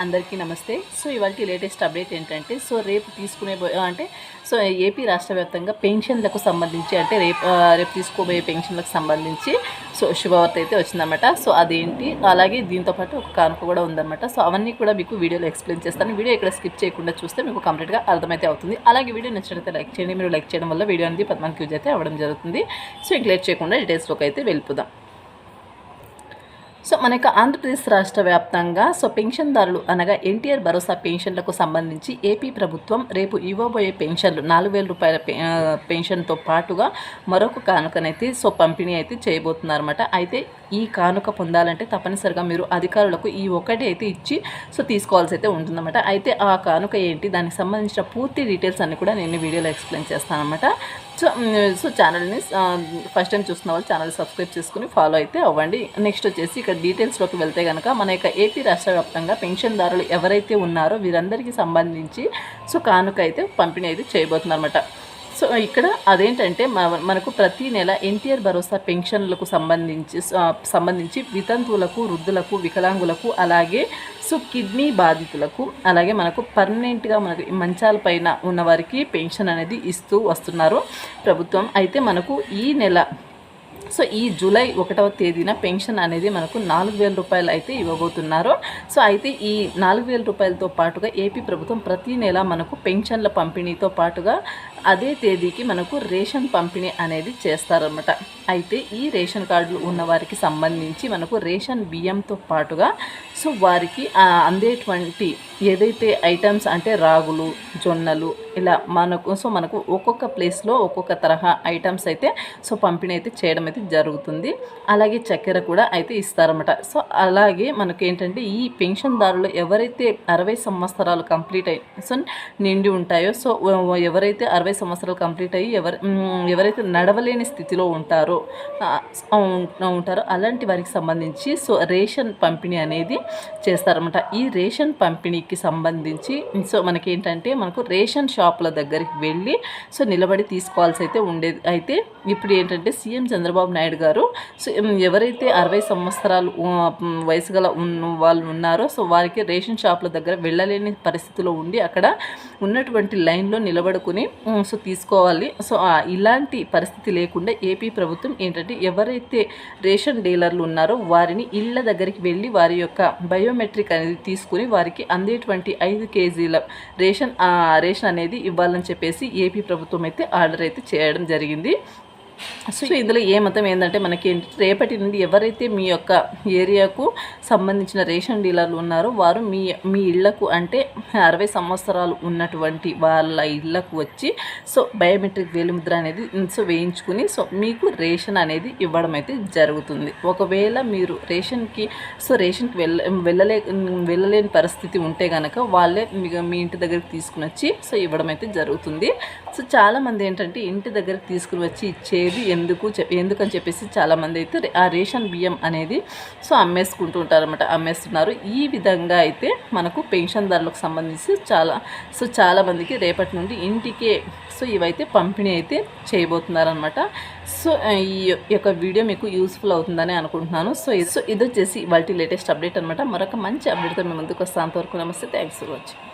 అందరికీ నమస్తే. సో ఇవాల్టి లేటెస్ట్ అప్డేట్ ఏంటంటే రేపు తీసుకునే అంటే ఏపీ రాష్ట్ర వ్యాప్తంగా పెన్షన్లకు సంబంధించి అంటే రేపు తీసుకోబోయే పెన్షన్లకు సంబంధించి శుభవార్త అయితే వచ్చిందన్నమాట. అదేంటి, అలాగే దీంతో పాటు ఒక కానుక కూడా ఉందన్నమాట. అవన్నీ కూడా మీకు వీడియోలో ఎక్స్ప్లెయిన్ చేస్తాను. వీడియో ఇక్కడ స్కిప్ చేయకుండా చూస్తే మీకు కంప్లీట్గా అర్థమైతే అవుతుంది. అలాగే వీడియో నచ్చినట్లయితే లైక్ చేయండి. మీరు లైక్ చేయడం వల్ల వీడియో అనేది 10 మందికి యూజ్ అయితే అవ్వడం జరుగుతుంది. ఇంక లేట్ చేయకుండా డీటెయిల్స్లోకి అయితే వెళ్ళిపోదాం. మనకు ఆంధ్రప్రదేశ్ రాష్ట్ర వ్యాప్తంగా పెన్షన్దారులు అనగా ఎన్టీఆర్ భరోసా పెన్షన్లకు సంబంధించి ఏపీ ప్రభుత్వం రేపు ఇవ్వబోయే పెన్షన్లు 4,000 రూపాయల పెన్షన్తో పాటుగా మరొక కానుకనైతే పంపిణీ అయితే చేయబోతున్నారన్నమాట. అయితే ఈ కానుక పొందాలంటే తప్పనిసరిగా మీరు అధికారులకు ఈ ఒకటి అయితే ఇచ్చి తీసుకోవాల్సి అయితే ఉంటుందన్నమాట. అయితే ఆ కానుక ఏంటి, దానికి సంబంధించిన పూర్తి డీటెయిల్స్ అన్ని కూడా నేను వీడియోలో ఎక్స్ప్లెయిన్ చేస్తానన్నమాట. ఛానల్ని ఫస్ట్ టైం చూస్తున్న వాళ్ళు ఛానల్ సబ్స్క్రైబ్ చేసుకుని ఫాలో అయితే అవ్వండి. నెక్స్ట్ వచ్చేసి ఇక్కడ డీటెయిల్స్లోకి వెళ్తే కనుక మన యొక్క ఏపీ రాష్ట్ర వ్యాప్తంగా పెన్షన్దారులు ఎవరైతే ఉన్నారో వీరందరికీ సంబంధించి కానుక అయితే పంపిణీ అయితే చేయబోతున్నారన్నమాట. ఇక్కడ అదేంటంటే మనకు ప్రతి నెల ఎన్టీఆర్ భరోసా పెన్షన్లకు సంబంధించి వితంతువులకు, వృద్ధులకు, వికలాంగులకు, అలాగే కిడ్నీ బాధితులకు, అలాగే మనకు పర్మనెంట్గా మనకు మంచాల పైన ఉన్న వారికి పెన్షన్ అనేది ఇస్తూ వస్తున్నారు ప్రభుత్వం. అయితే మనకు ఈ నెల ఈ జూలై 1వ తేదీన పెన్షన్ అనేది మనకు 4,000 రూపాయలు అయితే ఇవ్వబోతున్నారు. అయితే ఈ 4,000 రూపాయలతో పాటుగా ఏపీ ప్రభుత్వం ప్రతి నెల మనకు పెన్షన్ల పంపిణీతో పాటుగా అదే తేదీకి మనకు రేషన్ పంపిణీ అనేది చేస్తారన్నమాట. అయితే ఈ రేషన్ కార్డులు ఉన్న వారికి సంబంధించి మనకు రేషన్ బియ్యంతో పాటుగా వారికి అందేటువంటి ఏదైతే ఐటమ్స్ అంటే రాగులు, జొన్నలు ఇలా మనకు ఒక్కొక్క ప్లేస్లో ఒక్కొక్క తరహా ఐటమ్స్ అయితే పంపిణీ అయితే చేయడం అయితే జరుగుతుంది. అలాగే చక్కెర కూడా అయితే ఇస్తారన్నమాట. అలాగే మనకు ఏంటంటే ఈ పెన్షన్దారులు ఎవరైతే 60 సంవత్సరాలు కంప్లీట్ అయ్యి నిండి ఉంటాయో ఎవరైతే 60 సంవత్సరాలు కంప్లీట్ అయ్యి ఎవరైతే నడవలేని స్థితిలో ఉంటారో అలాంటి వారికి సంబంధించి రేషన్ పంపిణీ అనేది చేస్తారన్నమాట. ఈ రేషన్ పంపిణీకి సంబంధించి మనకేంటంటే మనకు రేషన్ షాపుల దగ్గరికి వెళ్ళి నిలబడి తీసుకోవాల్సి అయితే ఉండేది. అయితే ఇప్పుడు ఏంటంటే సీఎం చంద్రబాబు నాయుడు గారు ఎవరైతే 60 సంవత్సరాలు వయసు గల వాళ్ళు ఉన్నారో వారికి రేషన్ షాపుల దగ్గర వెళ్ళలేని పరిస్థితిలో ఉండి అక్కడ ఉన్నటువంటి లైన్లో నిలబడుకుని తీసుకోవాలి. ఇలాంటి పరిస్థితి లేకుండా ఏపీ ప్రభుత్వం ఏంటంటే ఎవరైతే రేషన్ డీలర్లు ఉన్నారో వారిని ఇళ్ళ దగ్గరికి వెళ్ళి వారి యొక్క బయోమెట్రిక్ అనేది తీసుకుని వారికి అందేటువంటి 5 కేజీల రేషన్ అనేది ఇవ్వాలని చెప్పేసి ఏపీ ప్రభుత్వం అయితే ఆర్డర్ అయితే చేయడం జరిగింది. ఇందులో ఏమతం ఏంటంటే మనకి రేపటి నుండి ఎవరైతే మీ యొక్క ఏరియాకు సంబంధించిన రేషన్ డీలర్లు ఉన్నారో వారు మీ ఇళ్లకు అంటే 60 సంవత్సరాలు ఉన్నటువంటి వాళ్ళ ఇళ్లకు వచ్చి బయోమెట్రిక్ వేలిముద్ర అనేది వేయించుకుని మీకు రేషన్ అనేది ఇవ్వడం అయితే జరుగుతుంది. ఒకవేళ మీరు రేషన్కి వెళ్ళలేని పరిస్థితి ఉంటే కనుక వాళ్ళే మీ ఇంటి దగ్గరికి తీసుకుని వచ్చి ఇవ్వడం అయితే జరుగుతుంది. చాలామంది ఏంటంటే ఇంటి దగ్గరికి తీసుకుని వచ్చి ఇచ్చేది ఎందుకని చెప్పేసి చాలామంది అయితే ఆ రేషన్ బియ్యం అనేది అమ్మేసుకుంటూ అమ్మేస్తున్నారు. ఈ విధంగా అయితే మనకు పెన్షన్దారులకు సంబంధించి చాలామందికి రేపటి నుండి ఇంటికే ఇవైతే పంపిణీ అయితే చేయబోతున్నారనమాట. ఈ యొక్క వీడియో మీకు యూస్ఫుల్ అవుతుందని అనుకుంటున్నాను. ఇది వచ్చేసి వాటి లేటెస్ట్ అప్డేట్ అనమాట. మరొక మంచి అప్డేట్తో మేము ముందుకు వస్తాం. అంతవరకు నమస్తే, థ్యాంక్స్ ఫర్ వాచింగ్.